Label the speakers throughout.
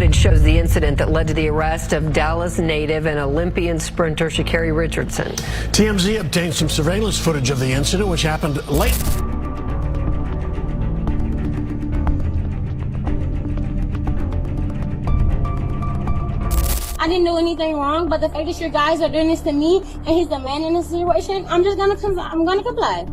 Speaker 1: footage shows the incident that led to the arrest of Dallas native and Olympian sprinter Sha'Carri Richardson.
Speaker 2: TMZ obtained some surveillance footage of the incident, which happened late.
Speaker 3: I didn't do anything wrong, but the fact that you guys are doing this to me and he's the man in this situation, I'm gonna comply.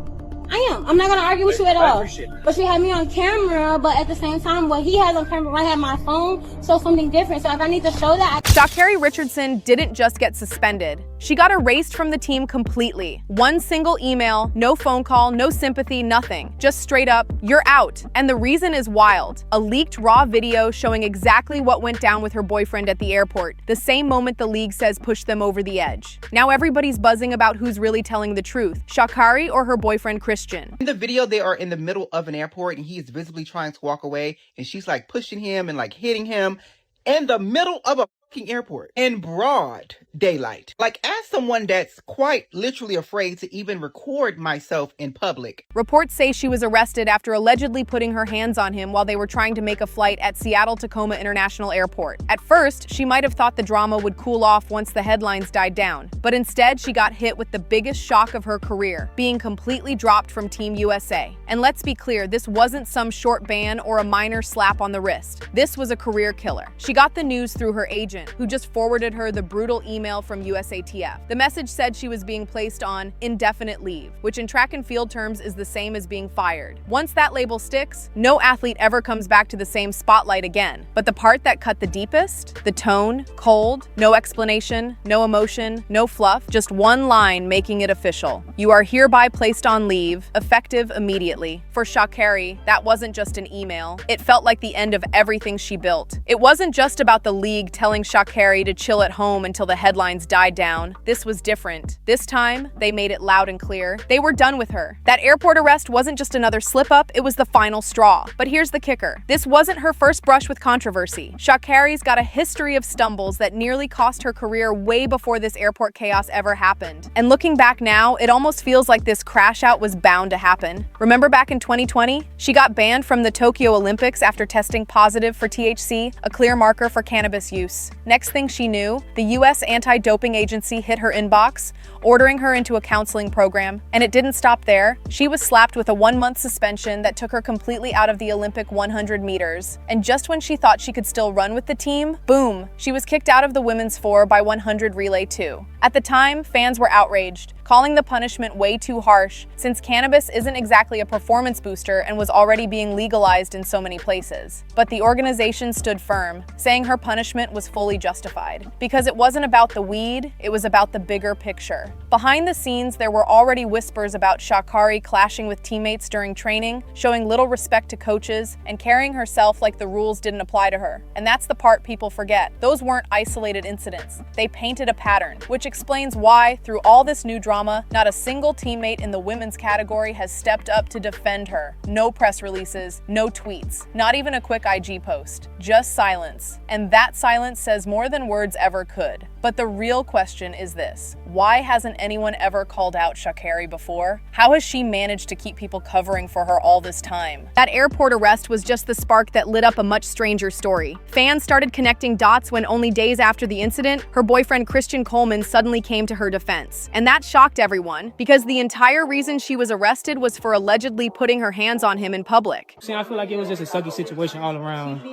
Speaker 3: I am. I'm not gonna argue with you at all. But you have me on camera, but at the same time, what he has on camera, I have my phone, so something different. So if I need to show that.
Speaker 4: Sha'Carri Richardson didn't just get suspended. She got erased from the team completely. One single email, no phone call, no sympathy, nothing. Just straight up, you're out. And the reason is wild. A leaked raw video showing exactly what went down with her boyfriend at the airport, the same moment the league says pushed them over the edge. Now everybody's buzzing about who's really telling the truth, Sha'Carri or her boyfriend Christian.
Speaker 5: In the video, they are in the middle of an airport and he is visibly trying to walk away and she's like pushing him and like hitting him in the middle of a fucking airport in broad daylight. Like, as someone that's quite literally afraid to even record myself in public.
Speaker 4: Reports say she was arrested after allegedly putting her hands on him while they were trying to make a flight at Seattle-Tacoma International Airport. At first, she might have thought the drama would cool off once the headlines died down, but instead she got hit with the biggest shock of her career, being completely dropped from Team USA. And let's be clear, this wasn't some short ban or a minor slap on the wrist. This was a career killer. She got the news through her agent, who just forwarded her the brutal email from USATF. The message said she was being placed on indefinite leave, which in track and field terms is the same as being fired. Once that label sticks, no athlete ever comes back to the same spotlight again. But the part that cut the deepest, the tone, cold, no explanation, no emotion, no fluff, just one line making it official. You are hereby placed on leave, effective immediately. For Sha'Carri, that wasn't just an email. It felt like the end of everything she built. It wasn't just about the league telling Sha'Carri to chill at home until the headlines died down. This was different. This time, they made it loud and clear. They were done with her. That airport arrest wasn't just another slip-up, it was the final straw. But here's the kicker. This wasn't her first brush with controversy. Sha'Carri's got a history of stumbles that nearly cost her career way before this airport chaos ever happened. And looking back now, it almost feels like this crash out was bound to happen. Remember back in 2020? She got banned from the Tokyo Olympics after testing positive for THC, a clear marker for cannabis use. Next thing she knew, the US anti-doping agency hit her inbox, ordering her into a counseling program. And it didn't stop there. She was slapped with a 1-month suspension that took her completely out of the Olympic 100 meters. And just when she thought she could still run with the team, boom, she was kicked out of the women's 4x100 relay too. At the time, fans were outraged, calling the punishment way too harsh, since cannabis isn't exactly a performance booster and was already being legalized in so many places. But the organization stood firm, saying her punishment was fully justified. Because it wasn't about the weed, it was about the bigger picture. Behind the scenes, there were already whispers about Sha'Carri clashing with teammates during training, showing little respect to coaches, and carrying herself like the rules didn't apply to her. And that's the part people forget. Those weren't isolated incidents. They painted a pattern, which explains why, through all this new drama, not a single teammate in the women's category has stepped up to defend her. No press releases, no tweets, not even a quick IG post, just silence. And that silence says more than words ever could. But the real question is this: why hasn't anyone ever called out Sha'Carri before? How has she managed to keep people covering for her all this time? That airport arrest was just the spark that lit up a much stranger story. Fans started connecting dots when only days after the incident, her boyfriend Christian Coleman suddenly came to her defense. And that shocked everyone, because the entire reason she was arrested was for allegedly putting her hands on him in public.
Speaker 6: See, I feel like it was just a sucky situation all around.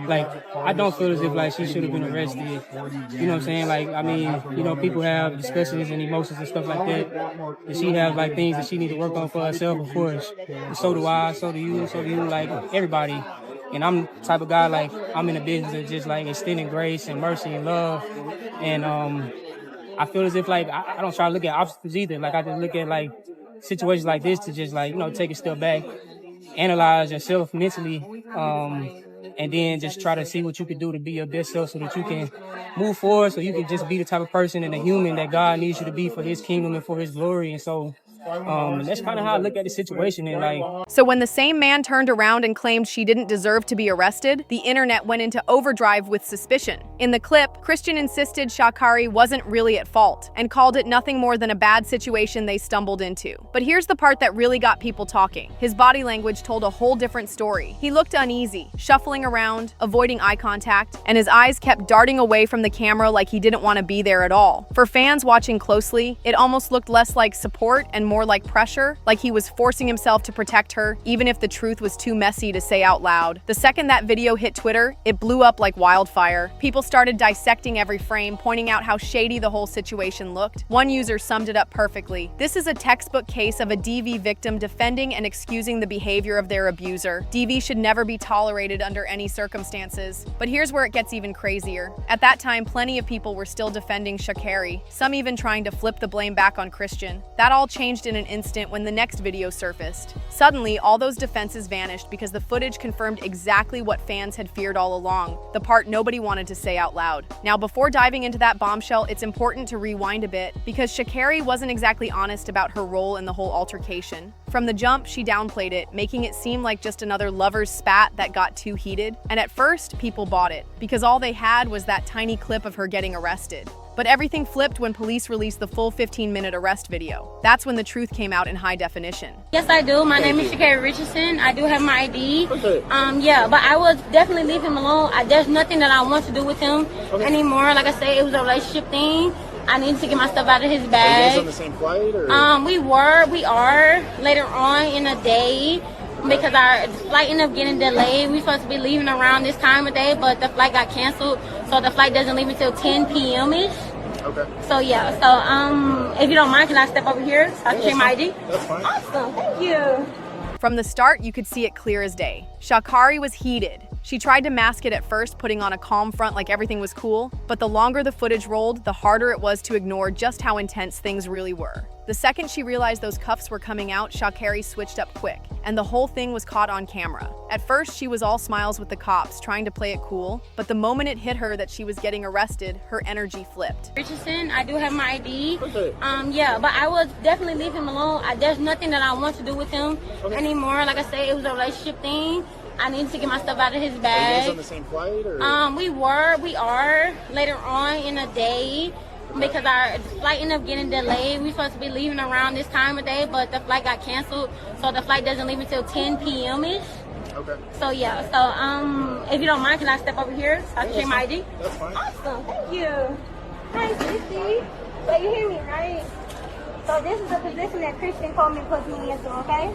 Speaker 6: Like, I don't feel as if like she should have been arrested. You know what I'm saying? Like, I mean, you know, people have discussions and emotions and stuff like that. And she have like things that she need to work on for herself, of course. And so do I, so do you, like everybody. And I'm the type of guy, like, I'm in the business of just like extending grace and mercy and love. And I feel as if like I don't try to look at obstacles either. Like, I just look at like situations like this to just like, you know, take a step back, analyze yourself mentally, and then just try to see what you can do to be your best self so that you can move forward, so you can just be the type of person and a human that God needs you to be for his kingdom and for his glory. And so That's kind of how I look at the situation. And like,
Speaker 4: So when the same man turned around and claimed she didn't deserve to be arrested, the internet went into overdrive with suspicion. In the clip, Christian insisted Sha'Carri wasn't really at fault and called it nothing more than a bad situation they stumbled into. But here's the part that really got people talking. His body language told a whole different story. He looked uneasy, shuffling around, avoiding eye contact, and his eyes kept darting away from the camera like he didn't want to be there at all. For fans watching closely, it almost looked less like support and more like pressure, like he was forcing himself to protect her, even if the truth was too messy to say out loud. The second that video hit Twitter, it blew up like wildfire. People started dissecting every frame, pointing out how shady the whole situation looked. One user summed it up perfectly. This is a textbook case of a DV victim defending and excusing the behavior of their abuser. DV should never be tolerated under any circumstances. But here's where it gets even crazier. At that time, plenty of people were still defending Sha'Carri, some even trying to flip the blame back on Christian. That all changed in an instant when the next video surfaced. Suddenly, all those defenses vanished because the footage confirmed exactly what fans had feared all along, the part nobody wanted to say out loud. Now, before diving into that bombshell, it's important to rewind a bit because Sha'Carri wasn't exactly honest about her role in the whole altercation. From the jump, she downplayed it, making it seem like just another lover's spat that got too heated. And at first, people bought it, because all they had was that tiny clip of her getting arrested. But everything flipped when police released the full 15-minute arrest video. That's when the truth came out in high definition.
Speaker 3: Yes, I do. My name is Sha'Carri Richardson. I do have my ID. Yeah, but I will definitely leave him alone. There's nothing that I want to do with him anymore. Like I said, it was a relationship thing. I need to get my stuff out of his bag.
Speaker 7: Are you guys on the same flight? Or?
Speaker 3: We are later on in the day because our flight ended up getting delayed. We were supposed to be leaving around this time of day, but the flight got canceled, so the flight doesn't leave until 10 p.m.-ish.
Speaker 7: Okay.
Speaker 3: So yeah, if you don't mind, can I step over here so I can show my ID?
Speaker 7: That's fine.
Speaker 3: Awesome, thank you.
Speaker 4: From the start, you could see it clear as day. Sha'Carri was heated. She tried to mask it at first, putting on a calm front like everything was cool, but the longer the footage rolled, the harder it was to ignore just how intense things really were. The second she realized those cuffs were coming out, Sha'Carri switched up quick, and the whole thing was caught on camera. At first, she was all smiles with the cops, trying to play it cool, but the moment it hit her that she was getting arrested, her energy flipped.
Speaker 3: Richardson, I do have my ID. Yeah, but I will definitely leave him alone. There's nothing that I want to do with him anymore. Like I said, it was a relationship thing. I need to get my stuff out of his bag.
Speaker 7: Are you guys on the same flight? Or?
Speaker 3: We are later on in the day because our flight ended up getting delayed. We were supposed to be leaving around this time of day, but the flight got canceled, so the flight doesn't leave until 10 p.m.-ish.
Speaker 7: Okay.
Speaker 3: So yeah, if you don't mind, can I step over here so I can show my ID?
Speaker 7: That's fine.
Speaker 3: Awesome, thank you. Hi, Sissy. So you hear me, right? So this is the position that Christian Coleman puts me into, okay?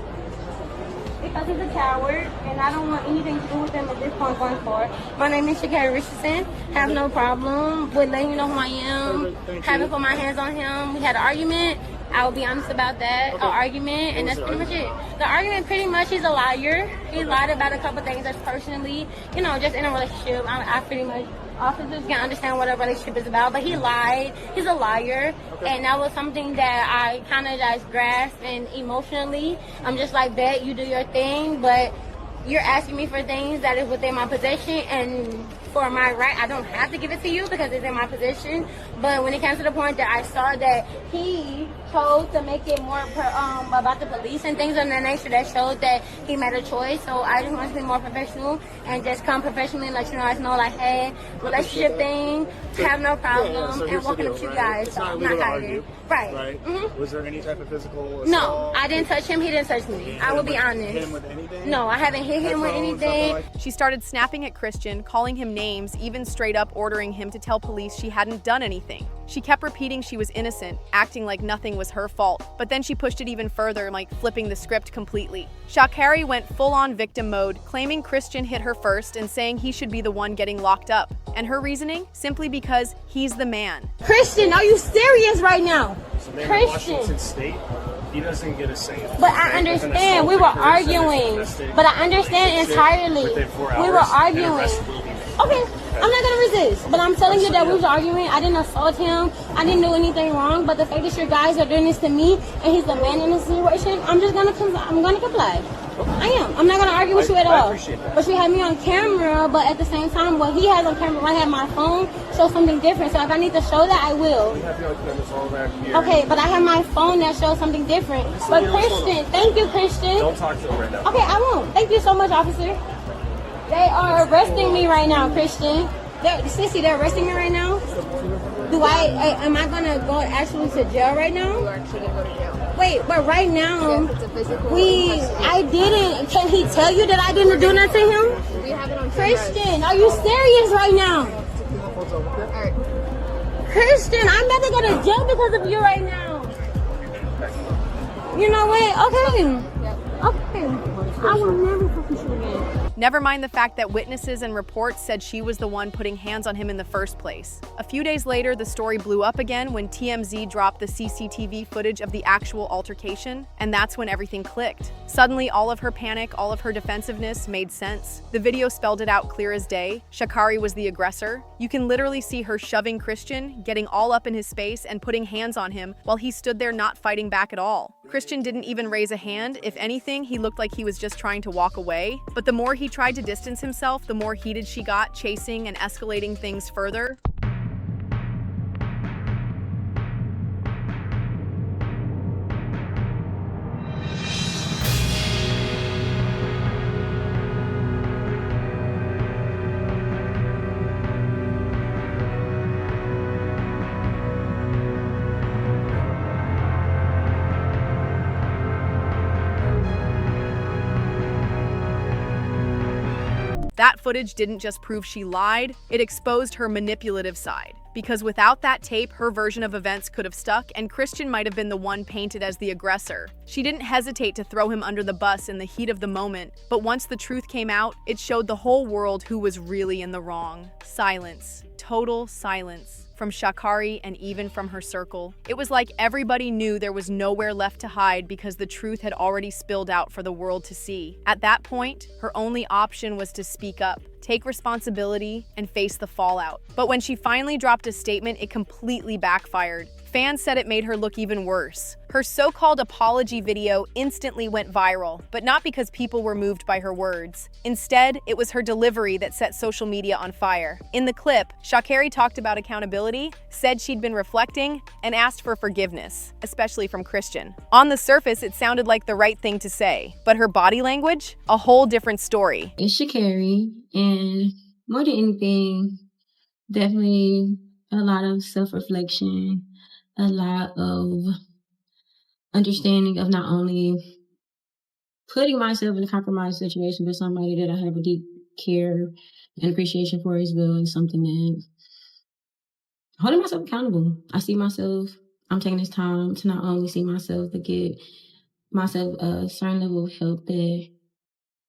Speaker 3: Because he's a coward, and I don't want anything to do with him at this point going forward. My name is Sha'Carri Richardson. Have no problem with letting you know who I am. Haven't put my hands on him. We had an argument. I will be honest about that. An argument, and that's pretty much it. The argument, pretty much, he's a liar. He lied about a couple things that's personally, just in a relationship. I pretty much, officers can understand what a relationship is about, but he lied. He's a liar, and that was something that I kind of just grasped, and emotionally, I'm just like, bet you do your thing, but you're asking me for things that is within my possession, and for my right, I don't have to give it to you because it's in my possession. But when it came to the point that I saw that he chose to make it more about the police and things of that nature, that showed that he made a choice. So I just want to be more professional and just come professionally and let you guys know, like, hey, relationship thing, have no problem, and walking up to you guys. So I'm not hiding. Right. Mm-hmm.
Speaker 7: Was there any type of physical assault?
Speaker 3: No, I didn't touch him. He didn't touch me. I will be honest.
Speaker 7: Hit him with anything?
Speaker 3: No, I haven't hit him with anything.
Speaker 4: She started snapping at Christian, calling him names, even straight up ordering him to tell police she hadn't done anything. She kept repeating she was innocent, acting like nothing was her fault. But then she pushed it even further, like flipping the script completely. Sha'Carri went full-on victim mode, claiming Christian hit her first and saying he should be the one getting locked up. And her reasoning? Simply because he's the man.
Speaker 3: Christian, are you serious right now?
Speaker 8: Christian. Washington State, he doesn't get a say.
Speaker 3: But I understand. We were arguing. But I understand entirely. We were arguing. Okay, I'm not gonna resist, but I'm telling you that we was arguing. I didn't assault him. I didn't do anything wrong. But the fact that your guys are doing this to me, and he's the man in this situation, I'm gonna comply. I am. I'm not gonna argue with you at all. But you have me on camera. But at the same time, what he has on camera, when I have my phone, shows something different. So if I need to show that, I will. Okay, but I have my phone that shows something different. But Christian, thank you, Christian.
Speaker 8: Don't talk to him right now.
Speaker 3: Okay, I won't. Thank you so much, officer. They are arresting me right now, Christian. Sissy, they're arresting me right now. Am I gonna go actually to jail right now? You are actually gonna go to jail. Wait, but right now, I didn't. Can he tell you that I didn't do nothing to him? We have it on Christian, are you serious right now? Alright. Christian, I'm about to go to jail because of you right now. You know what? Okay. I will never talk to you again.
Speaker 4: Never mind the fact that witnesses and reports said she was the one putting hands on him in the first place. A few days later, the story blew up again when TMZ dropped the CCTV footage of the actual altercation, and that's when everything clicked. Suddenly, all of her panic, all of her defensiveness made sense. The video spelled it out clear as day. Sha'Carri was the aggressor. You can literally see her shoving Christian, getting all up in his space and putting hands on him while he stood there not fighting back at all. Christian didn't even raise a hand. If anything, he looked like he was just trying to walk away. But the more he tried to distance himself, the more heated she got, chasing and escalating things further. That footage didn't just prove she lied, it exposed her manipulative side. Because without that tape, her version of events could have stuck, and Christian might have been the one painted as the aggressor. She didn't hesitate to throw him under the bus in the heat of the moment, but once the truth came out, it showed the whole world who was really in the wrong. Silence. Total silence. From Sha'Carri and even from her circle. It was like everybody knew there was nowhere left to hide because the truth had already spilled out for the world to see. At that point, her only option was to speak up, take responsibility, and face the fallout. But when she finally dropped a statement, it completely backfired. Fans said it made her look even worse. Her so-called apology video instantly went viral, but not because people were moved by her words. Instead, it was her delivery that set social media on fire. In the clip, Sha'Carri talked about accountability, said she'd been reflecting, and asked for forgiveness, especially from Christian. On the surface, it sounded like the right thing to say, but her body language? A whole different story.
Speaker 9: It's Sha'Carri, and more than anything, definitely a lot of self-reflection, a lot of understanding of not only putting myself in a compromised situation, but somebody that I have a deep care and appreciation for as well is something that holding myself accountable. I see myself, I'm taking this time to not only see myself, but get myself a certain level of help that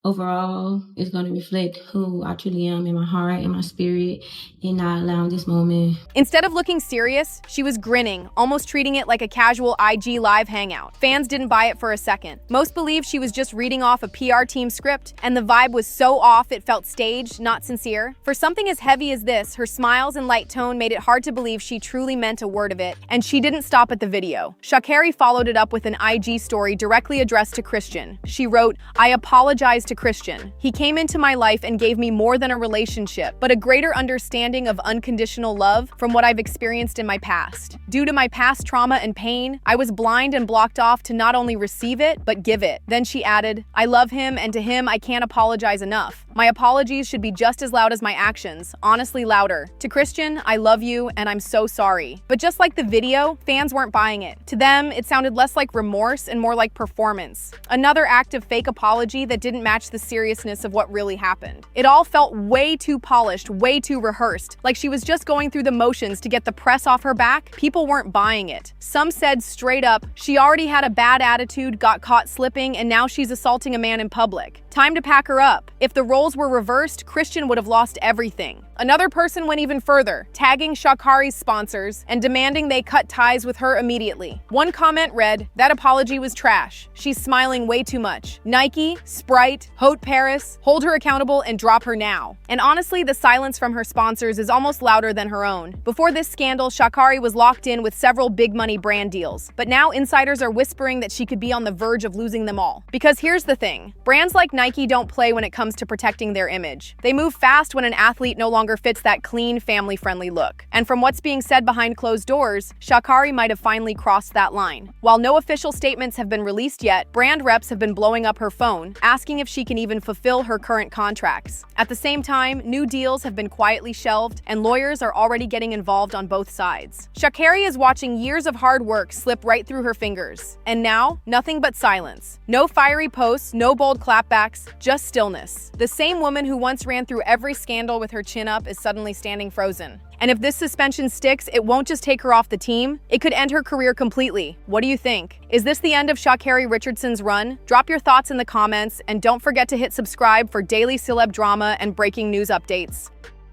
Speaker 9: overall is going to reflect who I truly am in my heart and my spirit, and not allowing this moment.
Speaker 4: Instead of looking serious, she was grinning, almost treating it like a casual IG live hangout. Fans didn't buy it for a second. Most believed she was just reading off a PR team script, and the vibe was so off it felt staged, not sincere. For something as heavy as this, her smiles and light tone made it hard to believe she truly meant a word of it, and she didn't stop at the video. Sha'Carri followed it up with an IG story directly addressed to Christian. She wrote, "I apologize to Christian. He came into my life and gave me more than a relationship, but a greater understanding of unconditional love from what I've experienced in my past. Due to my past trauma and pain, I was blind and blocked off to not only receive it, but give it." Then she added, "I love him, and to him I can't apologize enough. My apologies should be just as loud as my actions, honestly louder. To Christian, I love you and I'm so sorry." But just like the video, fans weren't buying it. To them, it sounded less like remorse and more like performance. Another act of fake apology that didn't match the seriousness of what really happened. It all felt way too polished, way too rehearsed, like she was just going through the motions to get the press off her back. People weren't buying it. Some said straight up, she already had a bad attitude, got caught slipping, and now she's assaulting a man in public. Time to pack her up. If the roles were reversed, Christian would have lost everything. Another person went even further, tagging Sha'Carri's sponsors and demanding they cut ties with her immediately. One comment read, "That apology was trash. She's smiling way too much. Nike, Sprite, Haute Paris, hold her accountable and drop her now." And honestly, the silence from her sponsors is almost louder than her own. Before this scandal, Sha'Carri was locked in with several big money brand deals. But now insiders are whispering that she could be on the verge of losing them all. Because here's the thing, brands like Nike don't play when it comes to protecting their image. They move fast when an athlete no longer fits that clean, family-friendly look. And from what's being said behind closed doors, Sha'Carri might have finally crossed that line. While no official statements have been released yet, brand reps have been blowing up her phone, asking if she can even fulfill her current contracts. At the same time, new deals have been quietly shelved, and lawyers are already getting involved on both sides. Sha'Carri is watching years of hard work slip right through her fingers. And now, nothing but silence. No fiery posts, no bold clapbacks, just stillness. The same woman who once ran through every scandal with her chin up is suddenly standing frozen. And if this suspension sticks, it won't just take her off the team, it could end her career completely. What do you think? Is this the end of Sha'Carri Richardson's run? Drop your thoughts in the comments, and don't forget to hit subscribe for daily celeb drama and breaking news updates.